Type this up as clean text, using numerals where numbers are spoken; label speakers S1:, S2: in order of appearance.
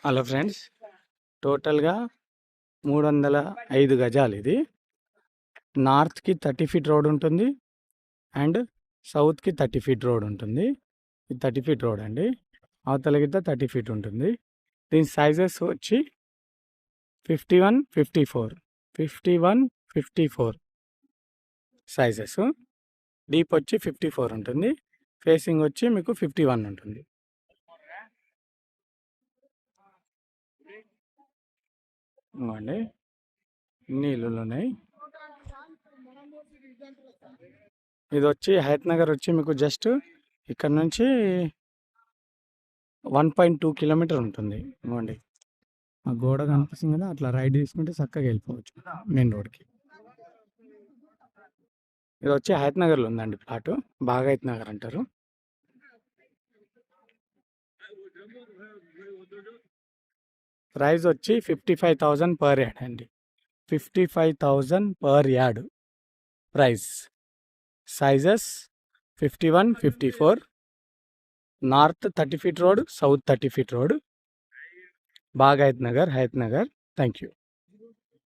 S1: Hello friends, టోటల్గా 305 గజాలు. ఇది నార్త్కి 30 ఫీట్ రోడ్ ఉంటుంది అండ్ సౌత్కి 30 ఫీట్ రోడ్ ఉంటుంది. ఇది 30 ఫీట్ రోడ్ అండి. అవతల గిద్ద 30 ఫీట్ ఉంటుంది. దీని సైజెస్ వచ్చి 51, 54, 51, 54 సైజెస్. డీప్ వచ్చి 54 ఉంటుంది. ఫేసింగ్ వచ్చి మీకు 51 ఉంటుంది. అండి ఇన్ని ఇల్లులు ఉన్నాయి. ఇది వచ్చి హయత్ నగర్ వచ్చి మీకు జస్ట్ ఇక్కడ నుంచి 1.2 కిలోమీటర్ ఉంటుంది. ఇవ్వండి, ఆ గోడ కనిపిస్తుంది కదా, అట్లా రైడ్ తీసుకుంటే చక్కగా వెళ్ళిపోవచ్చు మెయిన్ రోడ్కి. ఇది వచ్చి హయత్ నగర్లో ఉందండి ప్లాటు. బాగాయత్ నగర్ అంటారు. ప్రైస్ వచ్చి 55,000 పర్ యార్డ్ అండి. 55,000 per yard price. Sizes 51, 54. North 30 feet road, south 30 feet road, Bagayat Nagar, Hayath Nagar. Thank you.